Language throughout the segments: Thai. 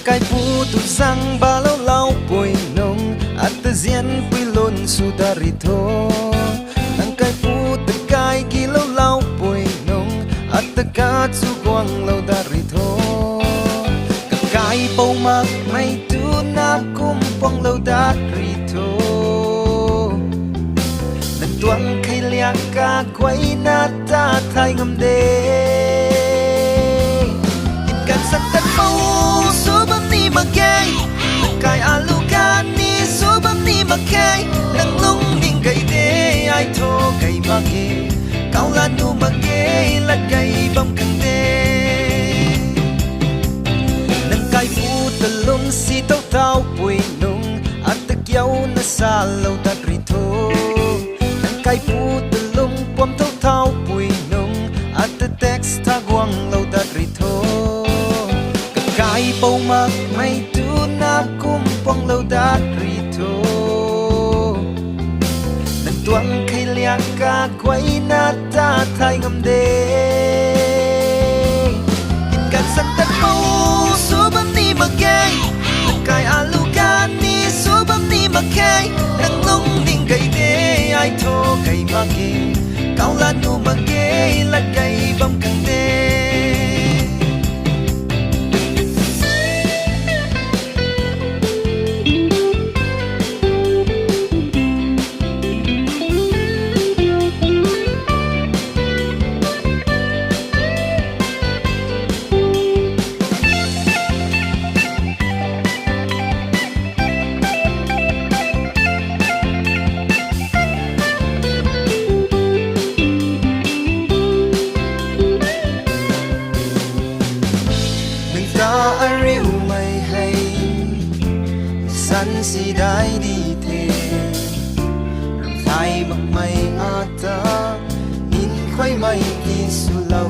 cái phú tu sang ba lâu lâu bồi nông at ta diễn quy lôn su ta ri thô nang cái phú ta cái ki lâu lâu bồi nông at ta cá chu quang lâu ta ri thô cái bầu mặc mày tu na kum pong lâu ta ri thô nang tuang khai liak ka quay na ta thay ngâm đêสักแต่ปูสูบัมนี่มาแก่นักกายอาลูกานี่สูบัมนี่มาแก่นังลุงนิ่งไก่เดไอโทไก่มาเกเกาลานูมาเกละไก่บัมกันเดนังไก่ฟูตะลุงสีเต้าเต้าปุยนุ่งอัตตะเกียวน่ะซาเลาตัดริโทนังไก่ฟูตะลุงปวมเต้าเต้าปุยนุ่งอัตตะเท็กซ์ทากวางเลาตัดริโทcái bầu mặc mày tu na kum pong lâu đã ri thô lần tuang khai liak ka quay na ta thay ngâm đê in kan san tất bầu số bấm ni mà kê lần cái alu ka ni số bấm ni mà kê lần lung ninh gầy đê ai thô gầy mà kê cao la nu mà kê là gầy bấm căng đêสันสีได้ดีเทรำไทยบักไม่อาตานินค่อยไม่กินสุเหลา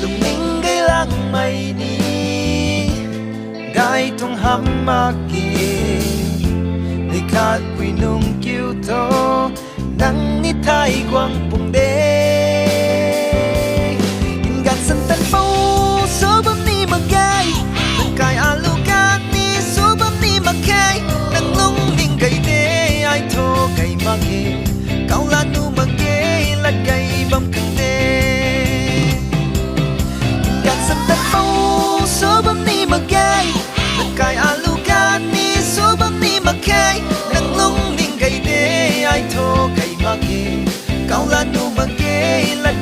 ลุงนิ่งไกลักไม่ดีได้ต้องหำมาเกีได้ขาดคุยนุ่งกิ้วโตนังนิทายกวางปุ่งเดอินกันสันตันปูโซบัมนี่มาไกกายอาลูกานี่สูบัมนี่มาแค่นังลุงนิ่งไก่เดไอโทไก่มาเกเกาลานูมาเกละไก่บัมกันเดกันสันตะปูสูบัมนี่มาแก่นังกายอาลูกานี่สูบัมนี่มาแค่นังลุงนิ่งไก่เดไอโทไก่มาเกเกาลานูมาเกละ